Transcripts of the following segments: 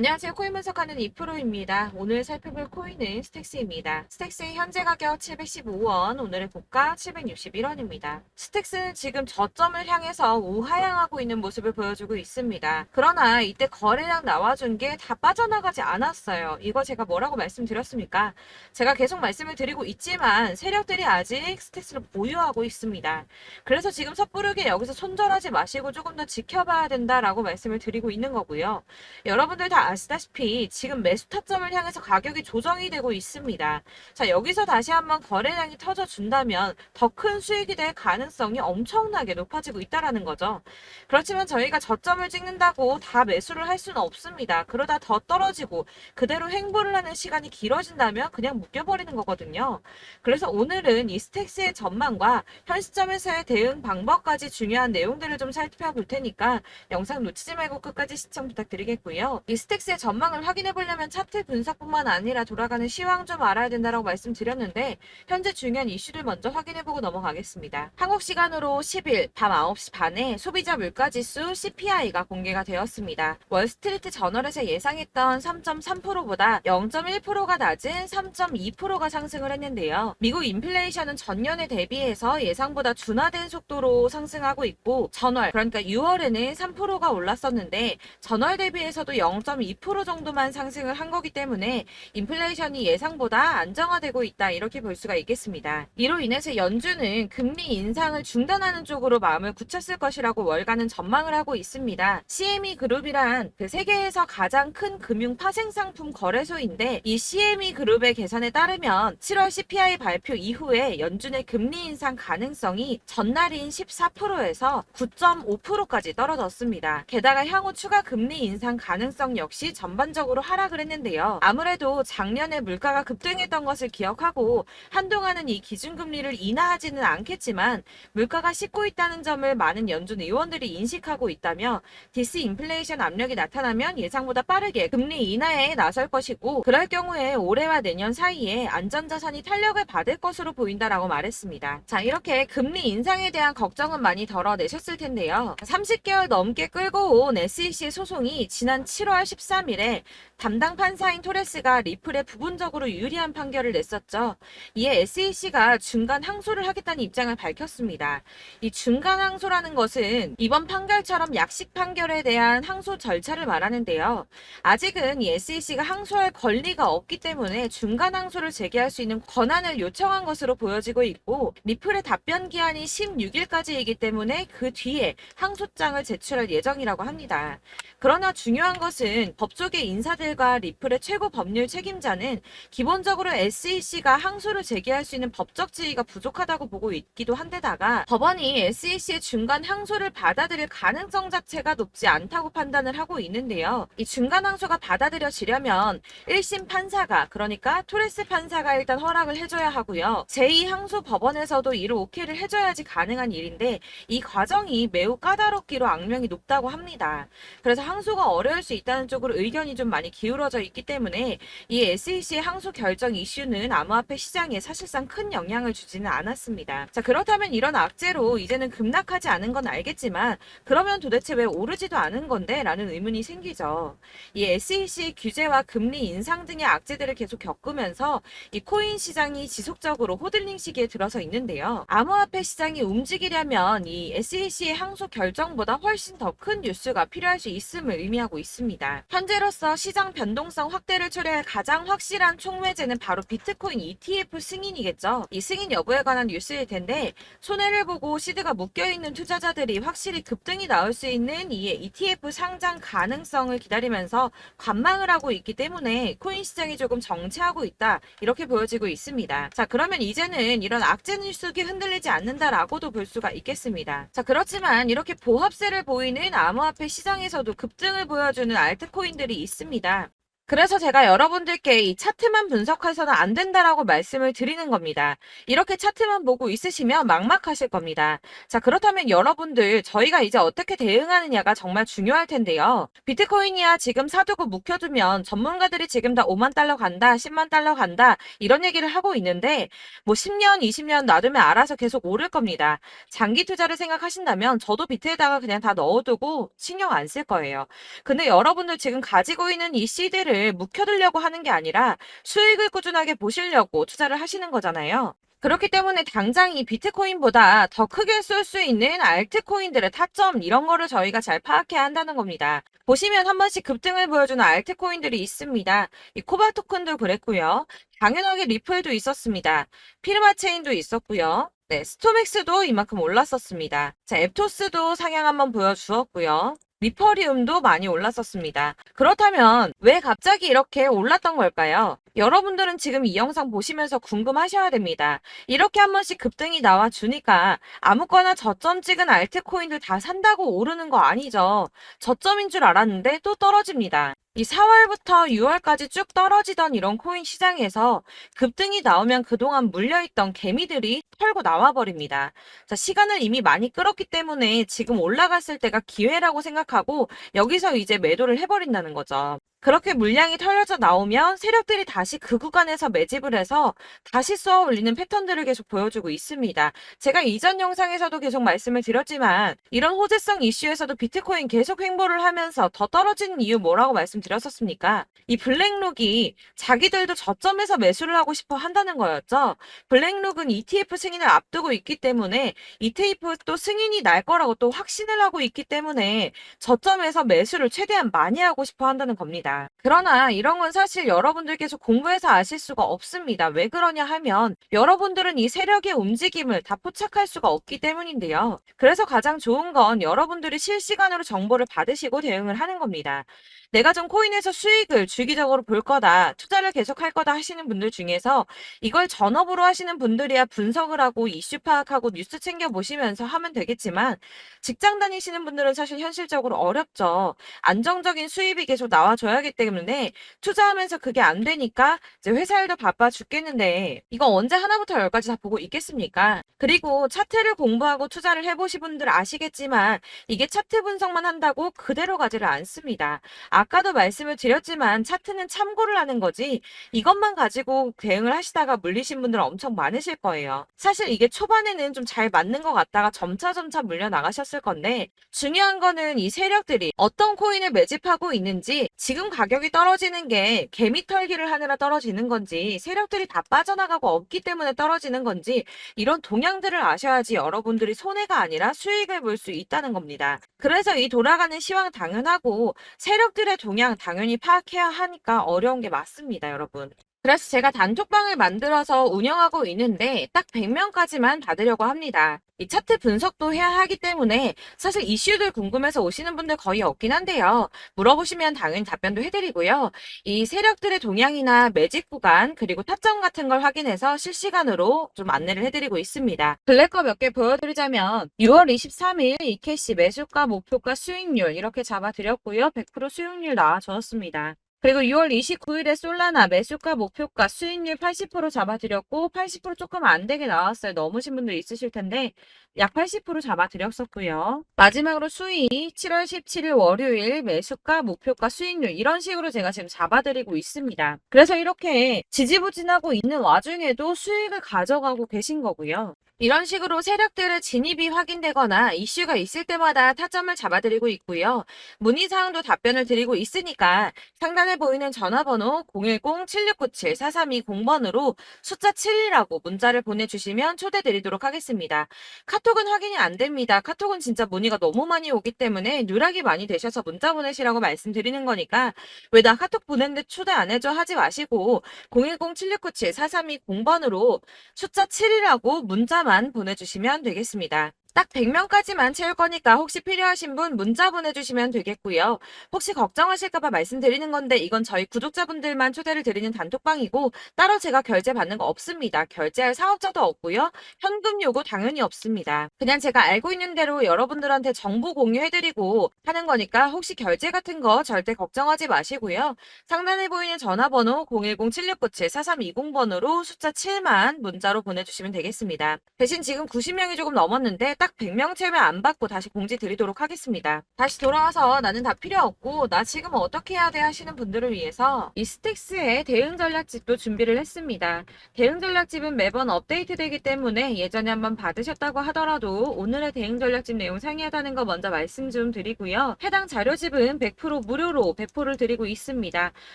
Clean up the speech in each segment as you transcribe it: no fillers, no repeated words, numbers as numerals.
안녕하세요. 코인 분석하는 이프로입니다. 오늘 살펴볼 코인은 스택스입니다. 스택스의 현재 가격 715원, 오늘의 고가 761원입니다. 스택스는 지금 저점을 향해서 우하향하고 있는 모습을 보여주고 있습니다. 그러나 이때 거래량 나와준 게 다 빠져나가지 않았어요. 이거 제가 뭐라고 말씀드렸습니까? 제가 계속 말씀을 드리고 있지만 세력들이 아직 스택스를 보유하고 있습니다. 그래서 지금 섣부르게 여기서 손절하지 마시고 조금 더 지켜봐야 된다라고 말씀을 드리고 있는 거고요. 여러분들 다 아시다시피 지금 매수 타점을 향해서 가격이 조정이 되고 있습니다. 자, 여기서 다시 한번 거래량이 터져준다면 더 큰 수익이 될 가능성이 엄청나게 높아지고 있다라는 거죠. 그렇지만 저희가 저점을 찍는다고 다 매수를 할 수는 없습니다. 그러다 더 떨어지고 그대로 횡보를 하는 시간이 길어진다면 그냥 묶여버리는 거거든요. 그래서 오늘은 이 스택스의 전망과 현 시점에서의 대응 방법까지 중요한 내용들을 좀 살펴볼 테니까 영상 놓치지 말고 끝까지 시청 부탁드리겠고요. 이 스택스의 전망을 확인해 보려면 차트 분석뿐만 아니라 돌아가는 시황 좀 알아야 된다고 말씀드렸는데 현재 중요한 이슈를 먼저 확인해 보고 넘어가겠습니다. 한국 시간으로 10일 밤 9시 반에 소비자 물가지수 CPI가 공개가 되었습니다. 월스트리트 저널에서 예상했던 3.3%보다 0.1%가 낮은 3.2%가 상승을 했는데요. 미국 인플레이션은 전년에 대비해서 예상보다 둔화된 속도로 상승하고 있고 전월 그러니까 6월에는 3%가 올랐었는데 전월 대비해서도 0.2% 정도만 상승을 한 거기 때문에 인플레이션이 예상보다 안정화되고 있다 이렇게 볼 수가 있겠습니다. 이로 인해서 연준은 금리 인상을 중단하는 쪽으로 마음을 굳혔을 것이라고 월가는 전망을 하고 있습니다. CME 그룹이란 그 세계에서 가장 큰 금융 파생 상품 거래소인데 이 CME 그룹의 계산에 따르면 7월 CPI 발표 이후에 연준의 금리 인상 가능성이 전날인 14%에서 9.5%까지 떨어졌습니다. 게다가 향후 추가 금리 인상 가능성 역시 전반적으로 하락을 했는데요. 아무래도 작년에 물가가 급등했던 것을 기억하고 한동안은 이 기준금리를 인하하지는 않겠지만 물가가 씻고 있다는 점을 많은 연준 의원들이 인식하고 있다며 디스인플레이션 압력이 나타나면 예상보다 빠르게 금리 인하에 나설 것이고 그럴 경우에 올해와 내년 사이에 안전자산이 탄력을 받을 것으로 보인다라고 말했습니다. 자, 이렇게 금리 인상에 대한 걱정은 많이 덜어내셨을 텐데요. 30개월 넘게 끌고 온 SEC 소송이 지난 7월 13일에 담당 판사인 토레스가 리플에 부분적으로 유리한 판결을 냈었죠. 이에 SEC가 중간 항소를 하겠다는 입장을 밝혔습니다. 이 중간 항소라는 것은 이번 판결처럼 약식 판결에 대한 항소 절차를 말하는데요. 아직은 이 SEC가 항소할 권리가 없기 때문에 중간 항소를 제기할 수 있는 권한을 요청한 것으로 보여지고 있고 리플의 답변 기한이 16일까지이기 때문에 그 뒤에 항소장을 제출할 예정이라고 합니다. 그러나 중요한 것은 법조계 인사들과 리플의 최고 법률 책임자는 기본적으로 SEC가 항소를 제기할 수 있는 법적 지위가 부족하다고 보고 있기도 한데다가 법원이 SEC의 중간 항소를 받아들일 가능성 자체가 높지 않다고 판단을 하고 있는데요. 이 중간 항소가 받아들여지려면 1심 판사가 그러니까 토레스 판사가 일단 허락을 해줘야 하고요. 제2항소 법원에서도 이를 오케이를 해줘야지 가능한 일인데 이 과정이 매우 까다롭기로 악명이 높다고 합니다. 그래서 항소가 어려울 수 있다는 쪽으로 의견이 좀 많이 기울어져 있기 때문에 이 SEC의 항소 결정 이슈는 암호화폐 시장에 사실상 큰 영향을 주지는 않았습니다. 자, 그렇다면 이런 악재로 이제는 급락하지 않은 건 알겠지만 그러면 도대체 왜 오르지도 않은 건데? 라는 의문이 생기죠. 이 SEC의 규제와 금리 인상 등의 악재들을 계속 겪으면서 이 코인 시장이 지속적으로 호들링 시기에 들어서 있는데요. 암호화폐 시장이 움직이려면 이 SEC의 항소 결정보다 훨씬 더 큰 뉴스가 필요할 수 있음을 의미하고 있습니다. 현재로서 시장 변동성 확대를 초래할 가장 확실한 촉매제는 바로 비트코인 ETF 승인이겠죠. 이 승인 여부에 관한 뉴스일 텐데 손해를 보고 시드가 묶여있는 투자자들이 확실히 급등이 나올 수 있는 이 ETF 상장 가능성을 기다리면서 관망을 하고 있기 때문에 코인 시장이 조금 정체하고 있다 이렇게 보여지고 있습니다. 자, 그러면 이제는 이런 악재 뉴스가 흔들리지 않는다라고도 볼 수가 있겠습니다. 자, 그렇지만 이렇게 보합세를 보이는 암호화폐 시장에서도 급등을 보여주는 알트코인들이 있습니다. 그래서 제가 여러분들께 이 차트만 분석해서는 안 된다라고 말씀을 드리는 겁니다. 이렇게 차트만 보고 있으시면 막막하실 겁니다. 자, 그렇다면 여러분들, 저희가 이제 어떻게 대응하느냐가 정말 중요할 텐데요. 비트코인이야 지금 사두고 묵혀두면 전문가들이 지금 다 5만 달러 간다, 10만 달러 간다, 이런 얘기를 하고 있는데, 뭐 10년, 20년 놔두면 알아서 계속 오를 겁니다. 장기 투자를 생각하신다면 저도 비트에다가 그냥 다 넣어두고 신경 안 쓸 거예요. 근데 여러분들 지금 가지고 있는 이 씨드를 묵혀두려고 하는 게 아니라 수익을 꾸준하게 보시려고 투자를 하시는 거잖아요. 그렇기 때문에 당장 이 비트코인보다 더 크게 쏠 수 있는 알트코인들의 타점 이런 거를 저희가 잘 파악해야 한다는 겁니다. 보시면 한 번씩 급등을 보여주는 알트코인들이 있습니다. 이 코바 토큰도 그랬고요. 당연하게 리플도 있었습니다. 피르마체인도 있었고요. 네, 스토맥스도 이만큼 올랐었습니다. 자, 앱토스도 상향 한번 보여주었고요. 리퍼리움도 많이 올랐었습니다. 그렇다면 왜 갑자기 이렇게 올랐던 걸까요? 여러분들은 지금 이 영상 보시면서 궁금하셔야 됩니다. 이렇게 한 번씩 급등이 나와 주니까 아무거나 저점 찍은 알트코인들 다 산다고 오르는 거 아니죠. 저점인 줄 알았는데 또 떨어집니다. 이 4월부터 6월까지 쭉 떨어지던 이런 코인 시장에서 급등이 나오면 그동안 물려있던 개미들이 털고 나와버립니다. 자, 시간을 이미 많이 끌었기 때문에 지금 올라갔을 때가 기회라고 생각하고 여기서 이제 매도를 해버린다는 거죠. 그렇게 물량이 털려져 나오면 세력들이 다시 그 구간에서 매집을 해서 다시 쏘아 올리는 패턴들을 계속 보여주고 있습니다. 제가 이전 영상에서도 계속 말씀을 드렸지만 이런 호재성 이슈에서도 비트코인 계속 횡보를 하면서 더 떨어지는 이유 뭐라고 말씀드렸었습니까? 이 블랙록이 자기들도 저점에서 매수를 하고 싶어 한다는 거였죠. 블랙록은 ETF 승인을 앞두고 있기 때문에 ETF 또 승인이 날 거라고 또 확신을 하고 있기 때문에 저점에서 매수를 최대한 많이 하고 싶어 한다는 겁니다. 그러나 이런 건 사실 여러분들께서 공부해서 아실 수가 없습니다. 왜 그러냐 하면 여러분들은 이 세력의 움직임을 다 포착할 수가 없기 때문인데요. 그래서 가장 좋은 건 여러분들이 실시간으로 정보를 받으시고 대응을 하는 겁니다. 내가 좀 코인에서 수익을 주기적으로 볼 거다, 투자를 계속 할 거다 하시는 분들 중에서 이걸 전업으로 하시는 분들이야 분석을 하고 이슈 파악하고 뉴스 챙겨 보시면서 하면 되겠지만 직장 다니시는 분들은 사실 현실적으로 어렵죠. 안정적인 수입이 계속 나와줘야 하기 때문에 투자하면서 그게 안 되니까 이제 회사 일도 바빠 죽겠는데 이거 언제 하나부터 열까지 다 보고 있겠습니까? 그리고 차트를 공부하고 투자를 해보신 분들 아시겠지만 이게 차트 분석만 한다고 그대로 가지를 않습니다. 아까도 말씀을 드렸지만 차트는 참고를 하는 거지 이것만 가지고 대응을 하시다가 물리신 분들 엄청 많으실 거예요. 사실 이게 초반에는 좀 잘 맞는 것 같다가 점차 물려 나가셨을 건데 중요한 거는 이 세력들이 어떤 코인을 매집하고 있는지 지금 가격이 떨어지는 게 개미 털기를 하느라 떨어지는 건지 세력들이 다 빠져나가고 없기 때문에 떨어지는 건지 이런 동향들을 아셔야지 여러분들이 손해가 아니라 수익을 볼 수 있다는 겁니다. 그래서 이 돌아가는 시황 당연하고 세력들의 동향 당연히 파악해야 하니까 어려운 게 맞습니다, 여러분. 그래서 제가 단톡방을 만들어서 운영하고 있는데 딱 100명까지만 받으려고 합니다. 이 차트 분석도 해야 하기 때문에 사실 이슈들 궁금해서 오시는 분들 거의 없긴 한데요. 물어보시면 당연히 답변도 해드리고요. 이 세력들의 동향이나 매집 구간 그리고 타점 같은 걸 확인해서 실시간으로 좀 안내를 해드리고 있습니다. 블랙거 몇 개 보여드리자면 6월 23일 이캐시 매수가, 목표가, 수익률 이렇게 잡아드렸고요. 100% 수익률 나와줬습니다. 그리고 6월 29일에 솔라나 매수가, 목표가, 수익률 80% 잡아드렸고 80% 조금 안 되게 나왔어요. 넘으신 분들 있으실 텐데 약 80% 잡아드렸었고요. 마지막으로 수익 7월 17일 월요일 매수가, 목표가, 수익률 이런 식으로 제가 지금 잡아드리고 있습니다. 그래서 이렇게 지지부진하고 있는 와중에도 수익을 가져가고 계신 거고요. 이런 식으로 세력들의 진입이 확인되거나 이슈가 있을 때마다 타점을 잡아드리고 있고요. 문의사항도 답변을 드리고 있으니까 상단에 보이는 전화번호 010-7697-4320번으로 숫자 7이라고 문자를 보내주시면 초대드리도록 하겠습니다. 카톡은 확인이 안 됩니다. 카톡은 진짜 문의가 너무 많이 오기 때문에 누락이 많이 되셔서 문자 보내시라고 말씀드리는 거니까 왜 나 카톡 보냈는데 초대 안 해줘 하지 마시고 010-7697-4320번으로 숫자 7이라고 문자만 보내주시면 되겠습니다. 딱 100명까지만 채울 거니까 혹시 필요하신 분 문자 보내주시면 되겠고요. 혹시 걱정하실까봐 말씀드리는 건데 이건 저희 구독자분들만 초대를 드리는 단톡방이고 따로 제가 결제 받는 거 없습니다. 결제할 사업자도 없고요. 현금 요구 당연히 없습니다. 그냥 제가 알고 있는 대로 여러분들한테 정보 공유해드리고 하는 거니까 혹시 결제 같은 거 절대 걱정하지 마시고요. 상단에 보이는 전화번호 010-7697-4320번으로 숫자 7만 문자로 보내주시면 되겠습니다. 대신 지금 90명이 조금 넘었는데 딱 100명 채우면 안 받고 다시 공지 드리도록 하겠습니다. 다시 돌아와서 나는 다 필요 없고 나 지금 어떻게 해야 돼 하시는 분들을 위해서 이 스택스의 대응 전략집도 준비를 했습니다. 대응 전략집은 매번 업데이트되기 때문에 예전에 한번 받으셨다고 하더라도 오늘의 대응 전략집 내용 상이하다는 거 먼저 말씀 좀 드리고요. 해당 자료집은 100% 무료로 배포를 드리고 있습니다.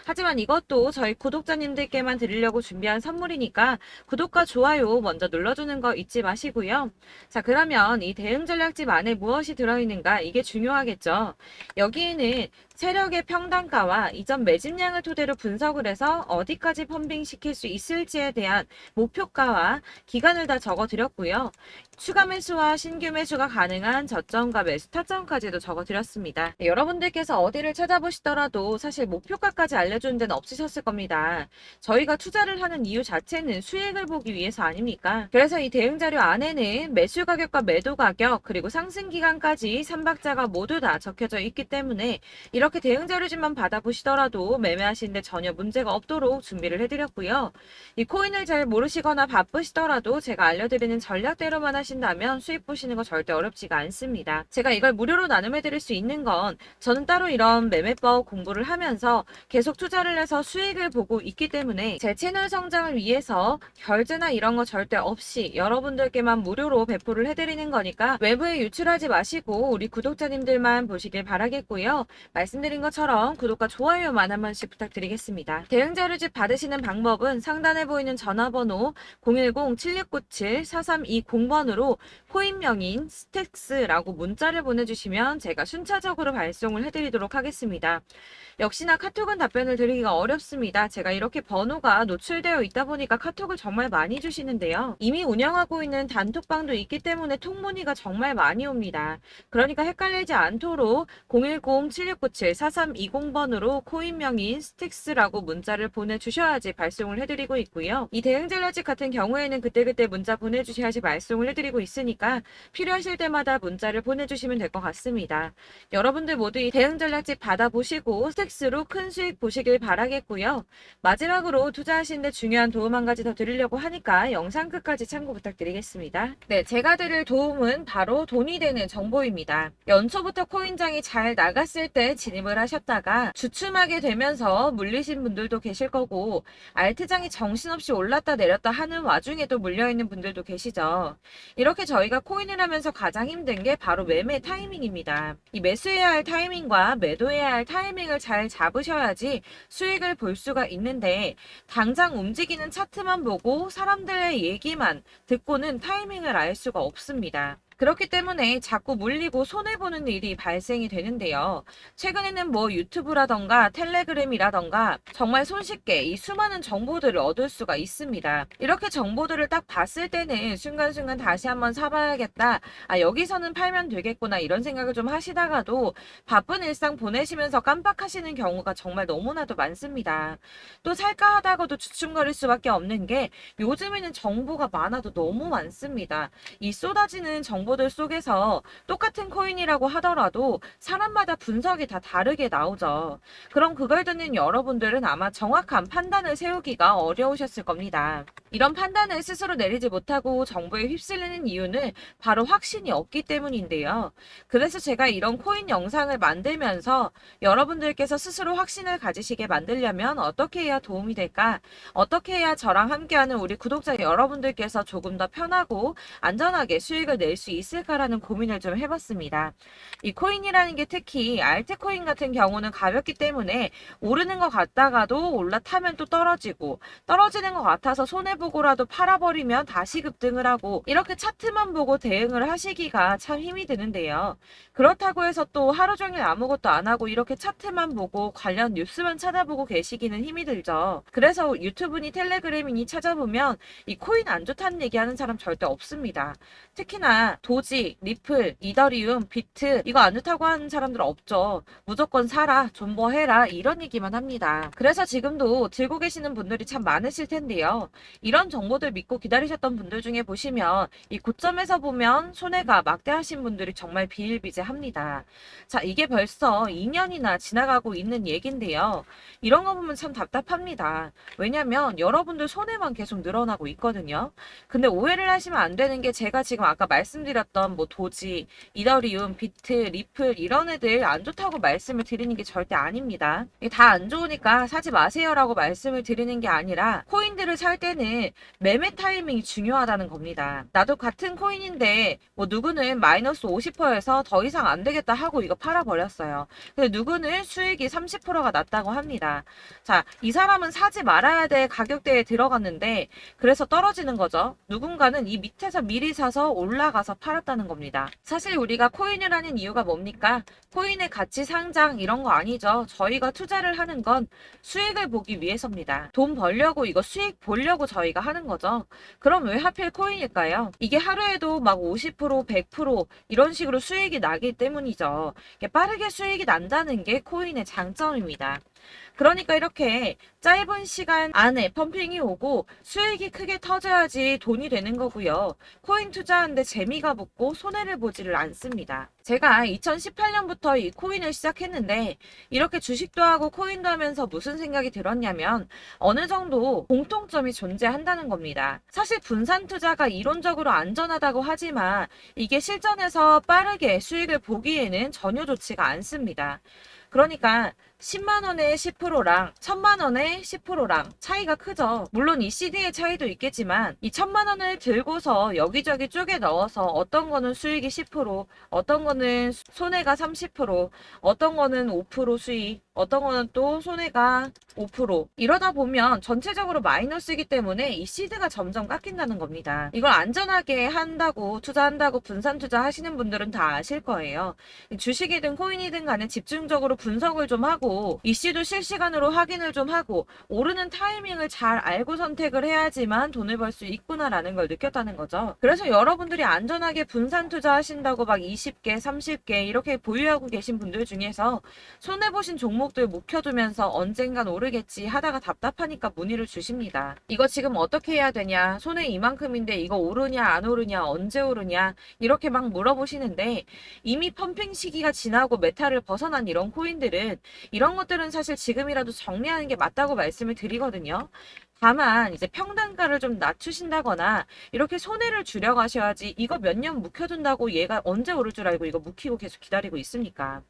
하지만 이것도 저희 구독자님들께만 드리려고 준비한 선물이니까 구독과 좋아요 먼저 눌러주는 거 잊지 마시고요. 자, 그러면 이 대응 전략집 안에 무엇이 들어있는가 이게 중요하겠죠. 여기에는 세력의 평단가와 이전 매집량을 토대로 분석을 해서 어디까지 펌핑 시킬 수 있을지에 대한 목표가와 기간을 다 적어드렸고요. 추가 매수와 신규 매수가 가능한 저점과 매수 타점까지도 적어드렸습니다. 여러분들께서 어디를 찾아보시더라도 사실 목표가까지 알려주는 데는 없으셨을 겁니다. 저희가 투자를 하는 이유 자체는 수익을 보기 위해서 아닙니까? 그래서 이 대응 자료 안에는 매수 가격과 매도 가격 그리고 상승 기간까지 3박자가 모두 다 적혀져 있기 때문에 이렇게 대응 자료집만 받아보시더라도 매매하시는데 전혀 문제가 없도록 준비를 해드렸고요. 이 코인을 잘 모르시거나 바쁘시더라도 제가 알려드리는 전략대로만 하신다면 수익 보시는 거 절대 어렵지가 않습니다. 제가 이걸 무료로 나눔해드릴 수 있는 건 저는 따로 이런 매매법 공부를 하면서 계속 투자를 해서 수익을 보고 있기 때문에 제 채널 성장을 위해서 결제나 이런 거 절대 없이 여러분들께만 무료로 배포를 해드리는 거니까 외부에 유출하지 마시고 우리 구독자님들만 보시길 바라겠고요. 말씀드린 것처럼 구독과 좋아요만 한 번씩 부탁드리겠습니다. 대응 자료집 받으시는 방법은 상단에 보이는 전화번호 010-7697-4320번으로 코인명인 스택스라고 문자를 보내주시면 제가 순차적으로 발송을 해드리도록 하겠습니다. 역시나 카톡은 답변을 드리기가 어렵습니다. 제가 이렇게 번호가 노출되어 있다 보니까 카톡을 정말 많이 주시는데요. 이미 운영하고 있는 단톡방도 있기 때문에 통문의가 정말 많이 옵니다. 그러니까 헷갈리지 않도록 010-7697-4320번으로 코인명인 스틱스라고 문자를 보내주셔야지 발송을 해드리고 있고요. 이 대응 전략집 같은 경우에는 그때그때 문자 보내주셔야지 발송을 해드리고 있으니까 필요하실 때마다 문자를 보내주시면 될 것 같습니다. 여러분들 모두 이 대응 전략집 받아보시고 스택스로 큰 수익 보시길 바라겠고요. 마지막으로 투자하시는데 중요한 도움 한 가지 더 드리려고 하니까 영상 끝까지 참고 부탁드리겠습니다. 네, 제가 드릴 도움은 바로 돈이 되는 정보입니다. 연초부터 코인장이 잘 나갔을 때 진입을 하셨다가 주춤하게 되면서 물리신 분들도 계실 거고 알트장이 정신없이 올랐다 내렸다 하는 와중에도 물려있는 분들도 계시죠. 이렇게 저희가 코인을 하면서 가장 힘든 게 바로 매매 타이밍입니다. 이 매수해야 할 타이밍과 매도해야 할 타이밍을 잘 잡으셔야지 수익을 볼 수가 있는데 당장 움직이는 차트만 보고 사람들의 얘기만 듣고는 타이밍을 알 수가 없습니다. 그렇기 때문에 자꾸 물리고 손해보는 일이 발생이 되는데요. 최근에는 뭐 유튜브라던가 텔레그램이라던가 정말 손쉽게 이 수많은 정보들을 얻을 수가 있습니다. 이렇게 정보들을 딱 봤을 때는 순간순간 다시 한번 사봐야겠다. 아, 여기서는 팔면 되겠구나 이런 생각을 좀 하시다가도 바쁜 일상 보내시면서 깜빡하시는 경우가 정말 너무나도 많습니다. 또 살까 하다가도 주춤거릴 수밖에 없는 게 요즘에는 정보가 많아도 너무 많습니다. 이 쏟아지는 정보들 속에서 똑같은 코인이라고 하더라도 사람마다 분석이 다 다르게 나오죠. 그럼 그걸 듣는 여러분들은 아마 정확한 판단을 세우기가 어려우셨을 겁니다. 이런 판단을 스스로 내리지 못하고 정보에 휩쓸리는 이유는 바로 확신이 없기 때문인데요. 그래서 제가 이런 코인 영상을 만들면서 여러분들께서 스스로 확신을 가지시게 만들려면 어떻게 해야 도움이 될까? 어떻게 해야 저랑 함께하는 우리 구독자 여러분들께서 조금 더 편하고 안전하게 수익을 낼 수 있을까라는 고민을 좀 해봤습니다. 이 코인이라는 게 특히 알트코인 같은 경우는 가볍기 때문에 오르는 것 같다가도 올라타면 또 떨어지고 떨어지는 것 같아서 손해 보고라도 팔아버리면 다시 급등을 하고 이렇게 차트만 보고 대응을 하시기가 참 힘이 드는데요. 그렇다고 해서 또 하루 종일 아무것도 안 하고 이렇게 차트만 보고 관련 뉴스만 찾아보고 계시기는 힘이 들죠. 그래서 유튜브니 텔레그램이니 찾아보면 이 코인 안 좋다는 얘기하는 사람 절대 없습니다. 특히나 도지, 리플, 이더리움, 비트 이거 안 좋다고 하는 사람들 없죠. 무조건 사라, 존버해라 이런 얘기만 합니다. 그래서 지금도 들고 계시는 분들이 참 많으실 텐데요. 이런 정보들 믿고 기다리셨던 분들 중에 보시면 이 고점에서 보면 손해가 막대하신 분들이 정말 비일비재합니다. 자, 이게 벌써 2년이나 지나가고 있는 얘긴데요. 이런 거 보면 참 답답합니다. 왜냐면 여러분들 손해만 계속 늘어나고 있거든요. 근데 오해를 하시면 안 되는 게 제가 지금 아까 말씀드렸던 뭐 도지, 이더리움, 비트, 리플 이런 애들 안 좋다고 말씀을 드리는 게 절대 아닙니다. 이게 다 안 좋으니까 사지 마세요라고 말씀을 드리는 게 아니라 코인들을 살 때는 매매 타이밍이 중요하다는 겁니다. 나도 같은 코인인데 뭐 누구는 마이너스 50%에서 더 이상 안 되겠다 하고 이거 팔아버렸어요. 근데 누구는 수익이 30%가 났다고 합니다. 자, 이 사람은 사지 말아야 될 가격대에 들어갔는데 그래서 떨어지는 거죠. 누군가는 이 밑에서 미리 사서 올라가서 팔았다는 겁니다. 사실 우리가 코인을 하는 이유가 뭡니까? 코인의 가치 상장 이런 거 아니죠. 저희가 투자를 하는 건 수익을 보기 위해서입니다. 돈 벌려고 이거 수익 보려고 저희가 하는 거죠. 그럼 왜 하필 코인일까요? 이게 하루에도 막 50%, 100% 이런 식으로 수익이 나기 때문이죠. 빠르게 수익이 난다는 게 코인의 장점입니다. 그러니까 이렇게 짧은 시간 안에 펌핑이 오고 수익이 크게 터져야지 돈이 되는 거고요. 코인 투자하는데 재미가 붙고 손해를 보지를 않습니다. 제가 2018년부터 이 코인을 시작했는데 이렇게 주식도 하고 코인도 하면서 무슨 생각이 들었냐면 어느 정도 공통점이 존재한다는 겁니다. 사실 분산 투자가 이론적으로 안전하다고 하지만 이게 실전에서 빠르게 수익을 보기에는 전혀 좋지가 않습니다. 그러니까 10만 원에 10%랑 1000만 원에 10%랑 차이가 크죠. 물론 이 CD의 차이도 있겠지만 이 1000만 원을 들고서 여기저기 쪼개 넣어서 어떤 거는 수익이 10%, 어떤 거는 손해가 30%, 어떤 거는 5% 수익, 어떤 거는 또 손해가 5%. 이러다 보면 전체적으로 마이너스이기 때문에 이 시드가 점점 깎인다는 겁니다. 이걸 안전하게 한다고 투자한다고 분산 투자하시는 분들은 다 아실 거예요. 주식이든 코인이든 간에 집중적으로 분석을 좀 하고 이슈도 실시간으로 확인을 좀 하고 오르는 타이밍을 잘 알고 선택을 해야지만 돈을 벌 수 있구나라는 걸 느꼈다는 거죠. 그래서 여러분들이 안전하게 분산 투자하신다고 막 20개, 30개 이렇게 보유하고 계신 분들 중에서 손해보신 종목들 묵혀두면서 언젠간 오르겠지 하다가 답답하니까 문의를 주십니다. 이거 지금 어떻게 해야 되냐? 손해 이만큼인데 이거 오르냐 안 오르냐 언제 오르냐 이렇게 막 물어보시는데 이미 펌핑 시기가 지나고 메타를 벗어난 이런 코인들은 이런 것들은 사실 지금이라도 정리하는 게 맞다고 말씀을 드리거든요. 다만 이제 평단가를 좀 낮추신다거나 이렇게 손해를 줄여가셔야지 이거 몇 년 묵혀둔다고 얘가 언제 오를 줄 알고 이거 묵히고 계속 기다리고 있습니까?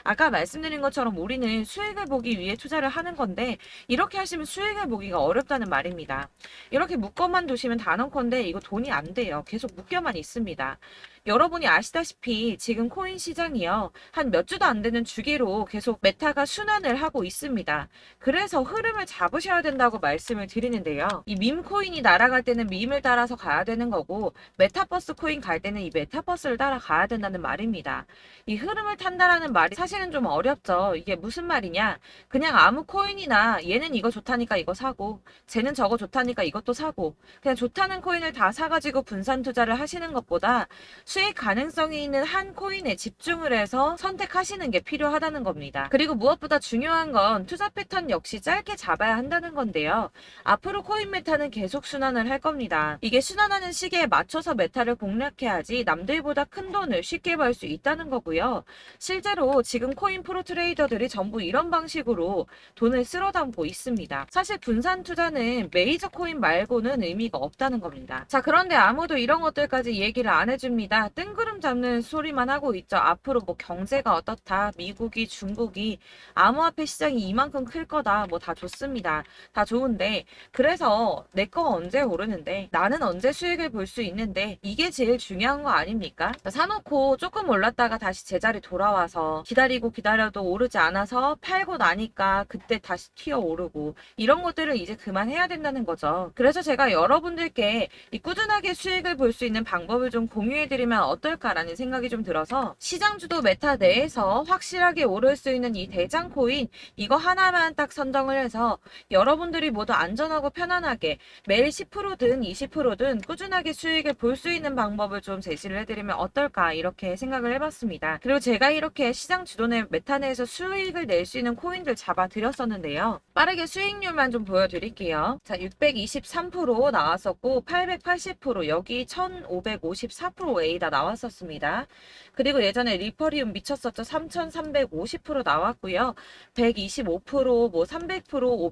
아까 말씀드린 것처럼 우리는 수익을 보기 위해 투자를 하는 건데 이렇게 하시면 수익을 보기가 어렵다는 말입니다. 이렇게 묶어만 두시면 단언컨대 이거 돈이 안 돼요. 계속 묶여만 있습니다. 여러분이 아시다시피 지금 코인 시장이요. 한 몇 주도 안 되는 주기로 계속 메타가 순환을 하고 있습니다. 그래서 흐름을 잡으셔야 된다고 말씀을 드리는데요. 이 밈 코인이 날아갈 때는 밈을 따라서 가야 되는 거고 메타버스 코인 갈 때는 이 메타버스를 따라가야 된다는 말입니다. 이 흐름을 탄다라는 말이 사실은 좀 어렵죠. 이게 무슨 말이냐? 그냥 아무 코인이나 얘는 이거 좋다니까 이거 사고 쟤는 저거 좋다니까 이것도 사고 그냥 좋다는 코인을 다 사가지고 분산 투자를 하시는 것보다 수익 가능성이 있는 한 코인에 집중을 해서 선택하시는 게 필요하다는 겁니다. 그리고 무엇보다 중요한 건 투자 패턴 역시 짧게 잡아야 한다는 건데요. 앞으로 코인 메타는 계속 순환을 할 겁니다. 이게 순환하는 시기에 맞춰서 메타를 공략해야지 남들보다 큰 돈을 쉽게 벌 수 있다는 거고요. 실제로 지금 코인 프로 트레이더들이 전부 이런 방식으로 돈을 쓸어 담고 있습니다. 사실 분산 투자는 메이저 코인 말고는 의미가 없다는 겁니다. 자, 그런데 아무도 이런 것들까지 얘기를 안 해줍니다. 우리가 뜬구름 잡는 소리만 하고 있죠. 앞으로 뭐 경제가 어떻다, 미국이, 중국이 암호화폐 시장이 이만큼 클 거다, 뭐 다 좋습니다. 다 좋은데 그래서 내 거 언제 오르는데 나는 언제 수익을 볼 수 있는데 이게 제일 중요한 거 아닙니까? 사놓고 조금 올랐다가 다시 제자리 돌아와서 기다리고 기다려도 오르지 않아서 팔고 나니까 그때 다시 튀어 오르고 이런 것들을 이제 그만해야 된다는 거죠. 그래서 제가 여러분들께 이 꾸준하게 수익을 볼 수 있는 방법을 좀 공유해드리면 어떨까라는 생각이 좀 들어서 시장주도 메타 내에서 확실하게 오를 수 있는 이 대장 코인 이거 하나만 딱 선정을 해서 여러분들이 모두 안전하고 편안하게 매일 10%든 20%든 꾸준하게 수익을 볼 수 있는 방법을 좀 제시를 해드리면 어떨까 이렇게 생각을 해봤습니다. 그리고 제가 이렇게 시장 주도내 메타 내에서 수익을 낼 수 있는 코인들 잡아드렸었는데요. 빠르게 수익률만 좀 보여드릴게요. 자, 623% 나왔었고 880% 여기 1554% A다 나왔었습니다. 그리고 예전에 리퍼리움 미쳤었죠. 3350% 나왔고요. 125%, 뭐 300%,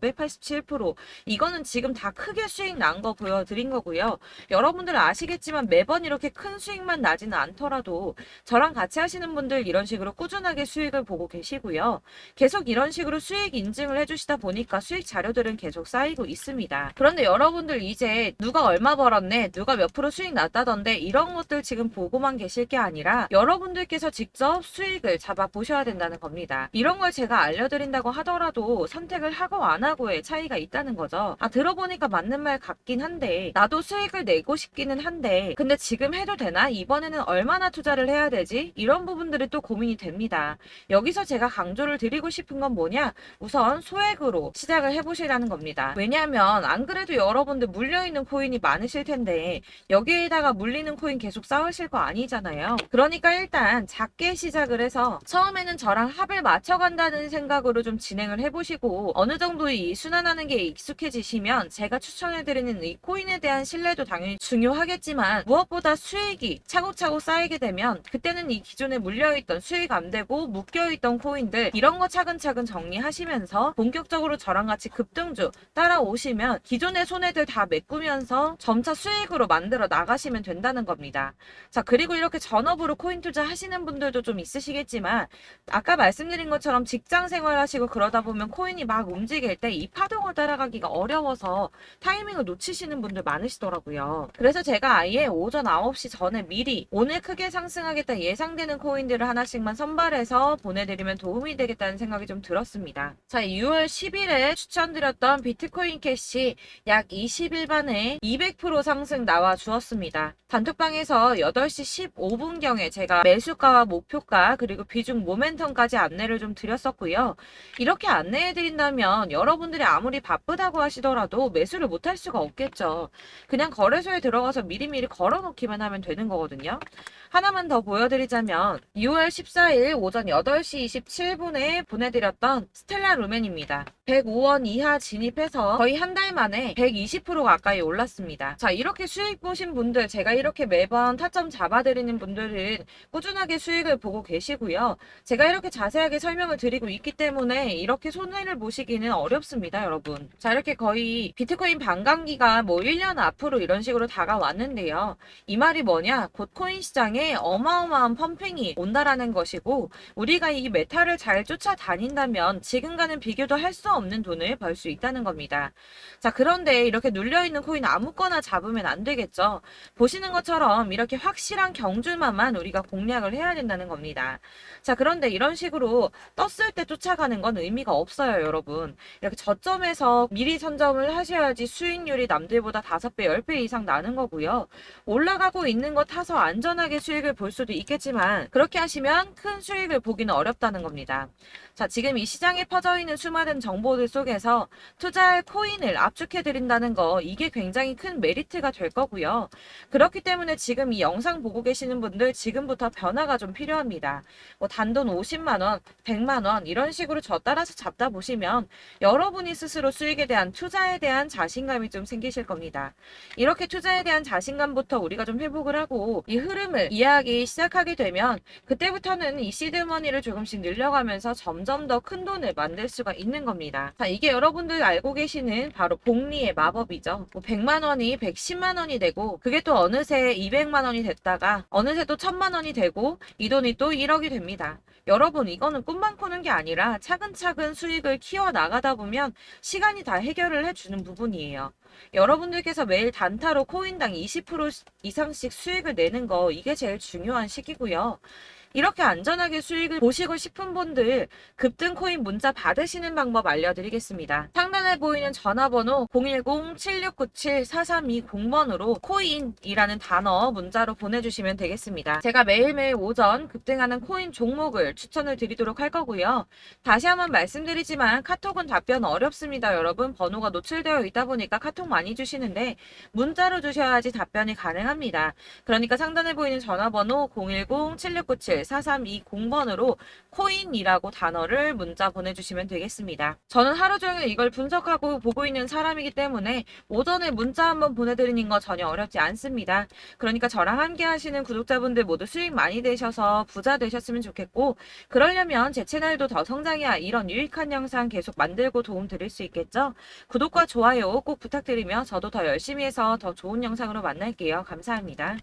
587% 이거는 지금 다 크게 수익 난 거 보여드린 거고요. 여러분들 아시겠지만 매번 이렇게 큰 수익만 나지는 않더라도 저랑 같이 하시는 분들 이런 식으로 꾸준하게 수익을 보고 계시고요. 계속 이런 식으로 수익 인증을 해주시다 보니까 수익 자료들은 계속 쌓이고 있습니다. 그런데 여러분들 이제 누가 얼마 벌었네, 누가 몇 프로 수익 났다던데 이런 것들 지금 보고만 계실 게 아니라 여러분들께서 직접 수익을 잡아 보셔야 된다는 겁니다. 이런 걸 제가 알려드린다고 하더라도 선택을 하고 안 하고의 차이가 있다는 거죠. 아, 들어보니까 맞는 말 같긴 한데 나도 수익을 내고 싶기는 한데 근데 지금 해도 되나? 이번에는 얼마나 투자를 해야 되지? 이런 부분들이 또 고민이 됩니다. 여기서 제가 강조를 드리고 싶은 건 뭐냐? 우선 소액으로 시작을 해보시라는 겁니다. 왜냐하면 안 그래도 여러분들 물려있는 코인이 많으실 텐데 여기에다가 물리는 코인 계속 쌓으실 거 아니잖아요. 그러니까 일단 작게 시작을 해서 처음에는 저랑 합을 맞춰간다는 생각으로 좀 진행을 해보시고 어느 정도 이 순환하는 게 익숙해지시면 제가 추천해드리는 이 코인에 대한 신뢰도 당연히 중요하겠지만 무엇보다 수익이 차곡차곡 쌓이게 되면 그때는 이 기존에 물려있던 수익 안 되고 묶여있던 코인들 이런 거 차근차근 정리하시면서 본격적으로 저랑 같이 급등주 따라오시면 기존의 손해들 다 메꾸면서 점차 수익으로 만들어 나가시면 된다는 겁니다. 자, 그리고 이렇게 전업으로 코인 투자 하시는 분들도 좀 있으시겠지만 아까 말씀드린 것처럼 직장 생활하시고 그러다 보면 코인이 막 움직일 때 이 파동을 따라가기가 어려워서 타이밍을 놓치시는 분들 많으시더라고요. 그래서 제가 아예 오전 9시 전에 미리 오늘 크게 상승하겠다 예상되는 코인들을 하나씩만 선발해서 보내드리면 도움이 되겠다는 생각이 좀 들었습니다. 자, 6월 10일에 추천드렸던 비트코인 캐시 약 20일 만에 200% 상승 나와 주었습니다. 단톡방에서 8시 15분경에 제가 매수가와 목표가 그리고 비중 모멘텀까지 안내를 좀 드렸었고요. 이렇게 안내해드린다면 여러분들이 아무리 바쁘다고 하시더라도 매수를 못할 수가 없겠죠. 그냥 거래소에 들어가서 미리미리 걸어놓기만 하면 되는 거거든요. 하나만 더 보여드리자면 6월 14일 오전 8시 27분에 보내드렸던 스텔라 루멘입니다. 105원 이하 진입해서 거의 한 달 만에 120% 가까이 올랐습니다. 자, 이렇게 수익 보신 분들 제가 이렇게 매번 타점 잡아드리는 분들은 꾸준하게 수익을 보고 계시고요. 제가 이렇게 자세하게 설명을 드리고 있기 때문에 이렇게 손해를 보시기는 어렵습니다, 여러분. 자, 이렇게 거의 비트코인 반감기가 뭐 1년 앞으로 이런 식으로 다가왔는데요. 이 말이 뭐냐? 곧 코인 시장에 어마어마한 펌핑이 온다라는 것이고 우리가 이 메타를 잘 쫓아다닌다면 지금과는 비교도 할 수 없는 돈을 벌 수 있다는 겁니다. 자, 그런데 이렇게 눌려있는 코인 아무거나 잡으면 안 되겠죠. 보시는 것처럼 이렇게 확실한 경주만만 우리가 공략을 해야 된다는 겁니다. 자, 그런데 이런 식으로 떴을 때 쫓아가는 건 의미가 없어요, 여러분. 이렇게 저점에서 미리 선점을 하셔야지 수익률이 남들보다 5배, 10배 이상 나는 거고요. 올라가고 있는 거 타서 안전하게 수익을 볼 수도 있겠지만 그렇게 하시면 큰 수익을 보기는 어렵다는 겁니다. 자, 지금 이 시장에 퍼져 있는 수많은 정보들 속에서 투자할 코인을 압축해드린다는 거 이게 굉장히 큰 메리트가 될 거고요. 그렇기 때문에 지금 이 영상 보고 계시는 분들 지금부터 변화가 좀 필요합니다. 뭐 단돈 50만원, 100만원 이런 식으로 저 따라서 잡다 보시면 여러분이 스스로 수익에 대한 투자에 대한 자신감이 좀 생기실 겁니다. 이렇게 투자에 대한 자신감부터 우리가 좀 회복을 하고 이 흐름을 이해하기 시작하게 되면 그때부터는 이 시드머니를 조금씩 늘려가면서 점점 더 큰 돈을 만들 수가 있는 겁니다. 되겠습니다. 자, 이게 여러분들 알고 계시는 바로 복리의 마법이죠. 뭐 100만 원이 110만 원이 되고 그게 또 어느새 200만 원이 됐다가 어느새 또 1000만 원이 되고 이 돈이 또 1억이 됩니다. 여러분, 이거는 꿈만 꾸는 게 아니라 차근차근 수익을 키워 나가다 보면 시간이 다 해결을 해주는 부분이에요. 여러분들께서 매일 단타로 코인당 20% 이상씩 수익을 내는 거, 이게 제일 중요한 시기고요. 이렇게 안전하게 수익을 보시고 싶은 분들 급등 코인 문자 받으시는 방법 알려드리겠습니다. 상단에 보이는 전화번호 010-7697-4320번으로 코인이라는 단어 문자로 보내주시면 되겠습니다. 제가 매일매일 오전 급등하는 코인 종목을 추천을 드리도록 할 거고요. 다시 한번 말씀드리지만 카톡은 답변 어렵습니다. 여러분, 번호가 노출되어 있다 보니까 카톡 많이 주시는데 문자로 주셔야지 답변이 가능합니다. 그러니까 상단에 보이는 전화번호 010-7697-4320번으로 코인이라고 단어를 문자 보내주시면 되겠습니다. 저는 하루 종일 이걸 분석하고 보고 있는 사람이기 때문에 오전에 문자 한번 보내드리는 거 전혀 어렵지 않습니다. 그러니까 저랑 함께 하시는 구독자분들 모두 수익 많이 되셔서 부자 되셨으면 좋겠고, 그러려면 제 채널도 더 성장해야 이런 유익한 영상 계속 만들고 도움 드릴 수 있겠죠? 구독과 좋아요 꼭 부탁드리며 저도 더 열심히 해서 더 좋은 영상으로 만날게요. 감사합니다.